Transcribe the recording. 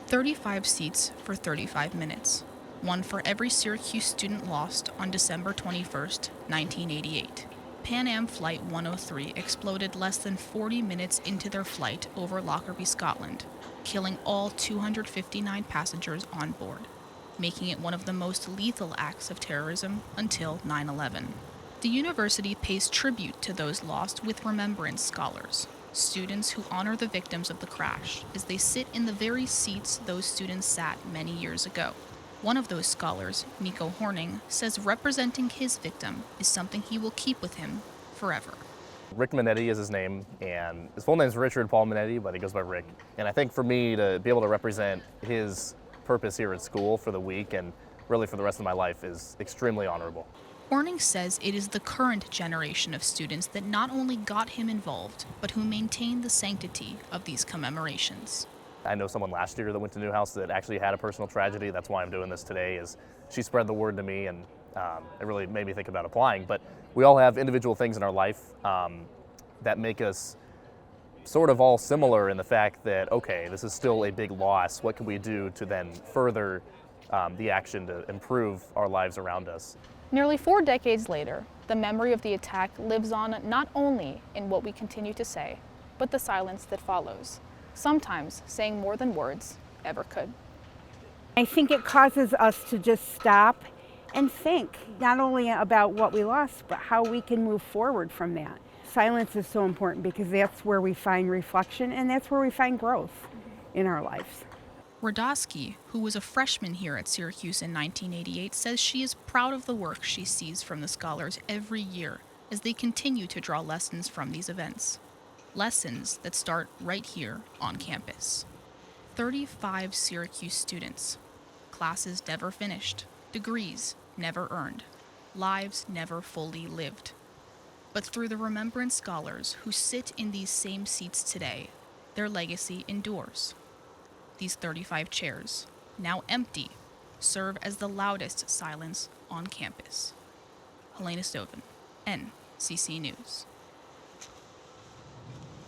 35 seats for 35 minutes, one for every Syracuse student lost on December 21st, 1988. Pan Am Flight 103 exploded less than 40 minutes into their flight over Lockerbie, Scotland, killing all 259 passengers on board, making it one of the most lethal acts of terrorism until 9/11. The university pays tribute to those lost with Remembrance scholars, students who honor the victims of the crash as they sit in the very seats those students sat many years ago. One of those scholars, Nico Horning, says representing his victim is something he will keep with him forever. Rick Minetti is his name, and his full name is Richard Paul Minetti, but he goes by Rick. And I think for me to be able to represent his purpose here at school for the week and really for the rest of my life is extremely honorable. Horning says it is the current generation of students that not only got him involved, but who maintain the sanctity of these commemorations. I know someone last year that went to Newhouse that actually had a personal tragedy. That's why I'm doing this today, is she spread the word to me, and it really made me think about applying. But we all have individual things in our life that make us sort of all similar in the fact that, okay, this is still a big loss. What can we do to then further the action to improve our lives around us? Nearly 4 decades later, the memory of the attack lives on not only in what we continue to say, but the silence that follows, sometimes saying more than words ever could. I think it causes us to just stop and think, not only about what we lost, but how we can move forward from that. Silence is so important because that's where we find reflection and that's where we find growth in our lives. Radosky, who was a freshman here at Syracuse in 1988, says she is proud of the work she sees from the scholars every year as they continue to draw lessons from these events. Lessons that start right here on campus. 35 Syracuse students. Classes never finished. Degrees never earned. Lives never fully lived. But through the Remembrance scholars who sit in these same seats today, their legacy endures. These 35 chairs, now empty, serve as the loudest silence on campus. Helena Stovin, NCC News.